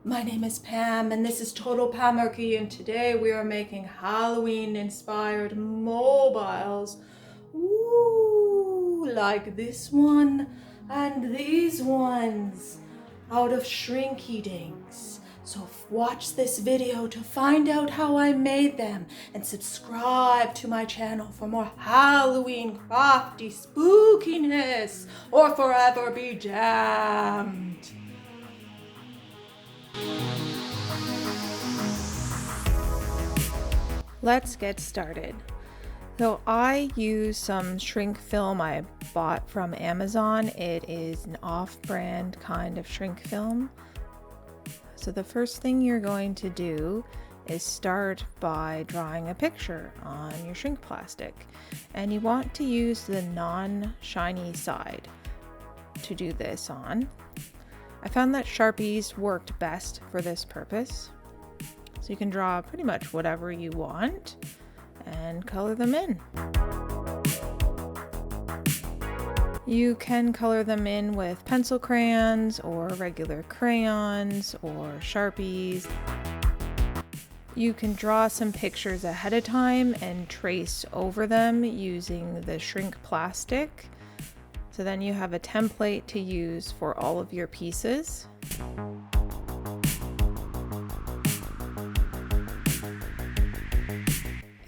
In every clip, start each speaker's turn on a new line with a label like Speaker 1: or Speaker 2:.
Speaker 1: My name is Pam and this is Total Pamerky, and today we are making Halloween inspired mobiles. Ooh, like this one and these ones out of Shrinky Dinks. So watch this video to find out how I made them and subscribe to my channel for more Halloween crafty spookiness or forever be damned. Let's get started. So I use some shrink film I bought from Amazon. It is an off-brand kind of shrink film. So the first thing you're going to do is start by drawing a picture on your shrink plastic. And you want to use the non-shiny side to do this on. I found that Sharpies worked best for this purpose. So you can draw pretty much whatever you want and color them in. You can color them in with pencil crayons or regular crayons or Sharpies. You can draw some pictures ahead of time and trace over them using the shrink plastic. So then you have a template to use for all of your pieces.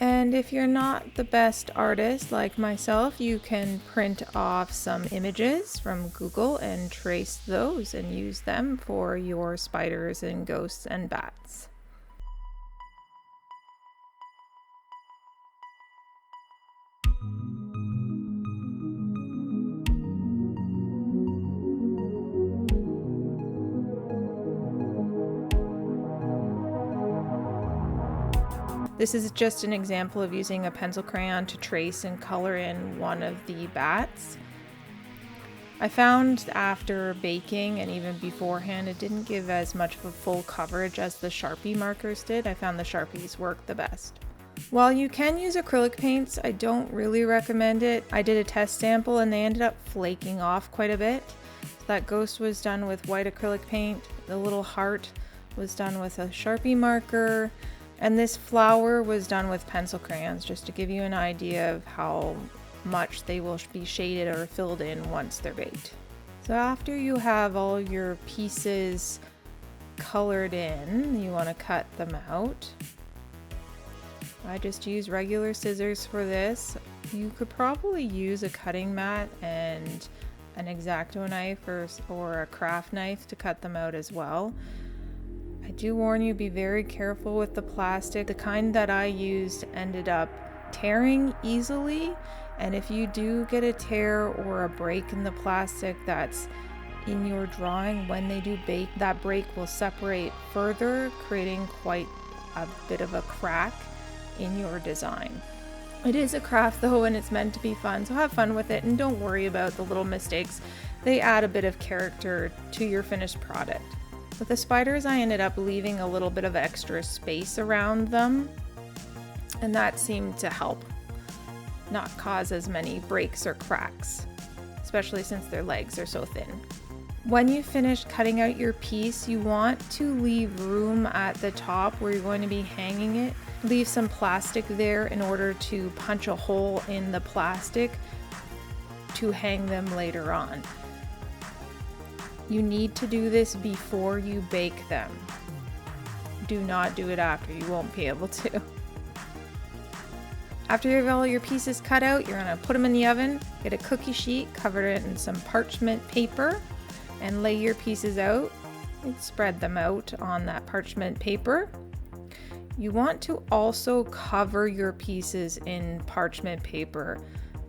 Speaker 1: And if you're not the best artist like myself, you can print off some images from Google and trace those and use them for your spiders and ghosts and bats. This is just an example of using a pencil crayon to trace and color in one of the bats. I found after baking and even beforehand, it didn't give as much of a full coverage as the Sharpie markers did. I found the Sharpies worked the best. While you can use acrylic paints, I don't really recommend it. I did a test sample and they ended up flaking off quite a bit. That ghost was done with white acrylic paint. The little heart was done with a Sharpie marker. And this flower was done with pencil crayons, just to give you an idea of how much they will be shaded or filled in once they're baked. So after you have all your pieces colored in, you want to cut them out. I just use regular scissors for this. You could probably use a cutting mat and an X-Acto knife or a craft knife to cut them out as well. I do warn you, be very careful with the plastic. The kind that I used ended up tearing easily, and if you do get a tear or a break in the plastic that's in your drawing, when they do bake, that break will separate further, creating quite a bit of a crack in your design. It is a craft though, and it's meant to be fun, so have fun with it and don't worry about the little mistakes. They add a bit of character to your finished product. With the spiders, I ended up leaving a little bit of extra space around them, and that seemed to help not cause as many breaks or cracks, especially since their legs are so thin. When you finish cutting out your piece, you want to leave room at the top where you're going to be hanging it. Leave some plastic there in order to punch a hole in the plastic to hang them later on. You need to do this before you bake them. Do not do it after, you won't be able to. After you have all your pieces cut out, you're gonna put them in the oven, get a cookie sheet, cover it in some parchment paper, and lay your pieces out. And spread them out on that parchment paper. You want to also cover your pieces in parchment paper.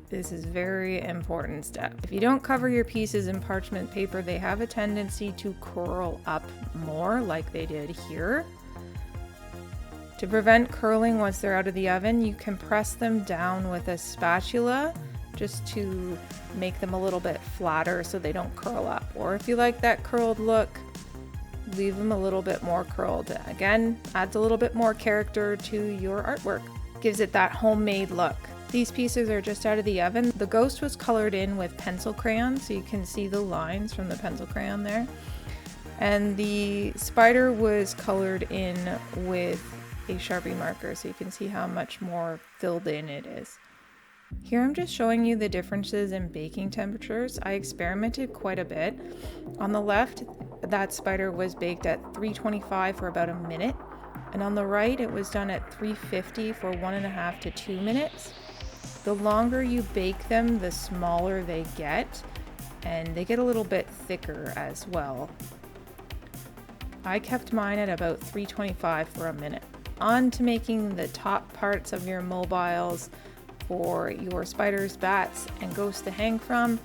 Speaker 1: This is a very important step. If you don't cover your pieces in parchment paper, they have a tendency to curl up more like they did here. To prevent curling once they're out of the oven, you can press them down with a spatula just to make them a little bit flatter so they don't curl up. Or if you like that curled look, leave them a little bit more curled. Again, adds a little bit more character to your artwork. Gives it that homemade look. These pieces are just out of the oven. The ghost was colored in with pencil crayon, so you can see the lines from the pencil crayon there. And the spider was colored in with a Sharpie marker, so you can see how much more filled in it is. Here I'm just showing you the differences in baking temperatures. I experimented quite a bit. On the left, that spider was baked at 325 for about a minute, and on the right it was done at 350 for 1.5 to 2 minutes. The longer you bake them, the smaller they get, and they get a little bit thicker as well. I kept mine at about 325 for a minute. On to making the top parts of your mobiles for your spiders, bats, and ghosts to hang from.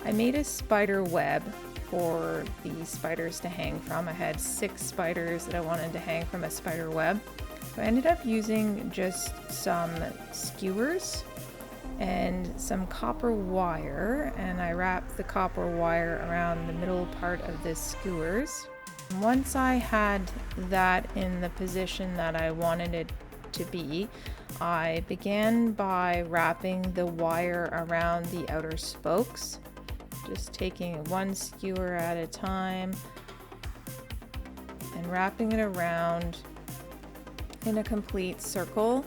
Speaker 1: I made a spider web for the spiders to hang from. I had 6 spiders that I wanted to hang from a spider web. So I ended up using just some skewers and some copper wire, and I wrapped the copper wire around the middle part of the skewers. Once I had that in the position that I wanted it to be, I began by wrapping the wire around the outer spokes, just taking one skewer at a time and wrapping it around in a complete circle.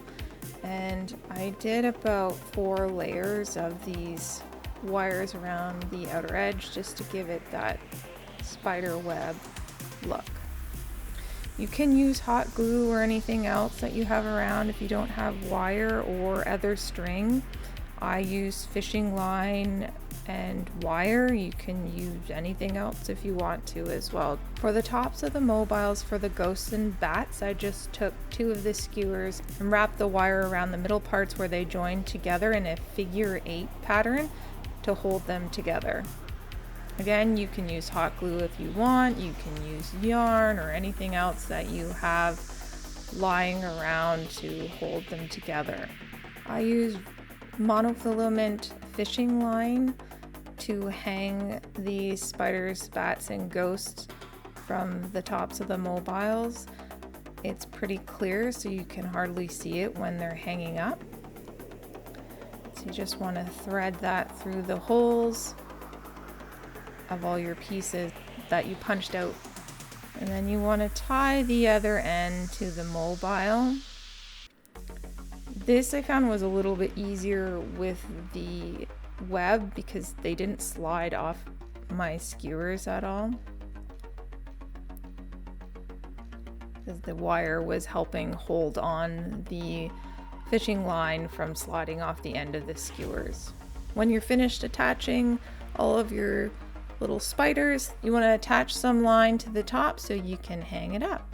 Speaker 1: And I did about 4 layers of these wires around the outer edge just to give it that spider web look. You can use hot glue or anything else that you have around if you don't have wire or other string. I use fishing line and wire. You can use anything else if you want to as well. For the tops of the mobiles for the ghosts and bats, I just took 2 of the skewers and wrapped the wire around the middle parts where they join together in a figure 8 pattern to hold them together. Again, you can use hot glue if you want. You can use yarn or anything else that you have lying around to hold them together. I use monofilament fishing line to hang these spiders, bats, and ghosts from the tops of the mobiles. It's pretty clear, so you can hardly see it when they're hanging up. So you just want to thread that through the holes of all your pieces that you punched out. And then you want to tie the other end to the mobile. This I found was a little bit easier with the web because they didn't slide off my skewers at all, because the wire was helping hold on the fishing line from sliding off the end of the skewers. When you're finished attaching all of your little spiders, you want to attach some line to the top so you can hang it up.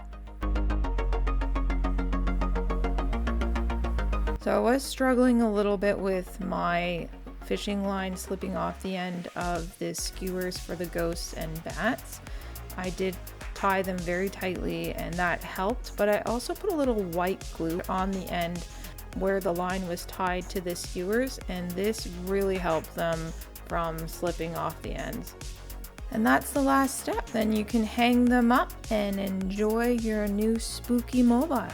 Speaker 1: So I was struggling a little bit with my fishing line slipping off the end of the skewers for the ghosts and bats. I did tie them very tightly and that helped, but I also put a little white glue on the end where the line was tied to the skewers, and this really helped them from slipping off the ends. And that's the last step. Then you can hang them up and enjoy your new spooky mobiles.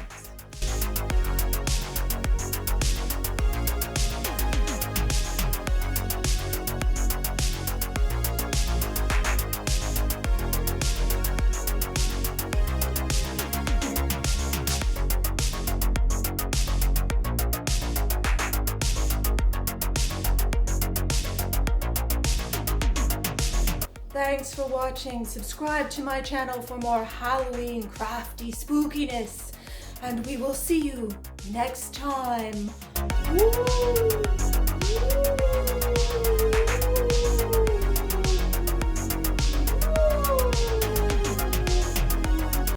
Speaker 2: Thanks for watching. Subscribe to my channel for more Halloween crafty spookiness. And we will see you next time. Woo!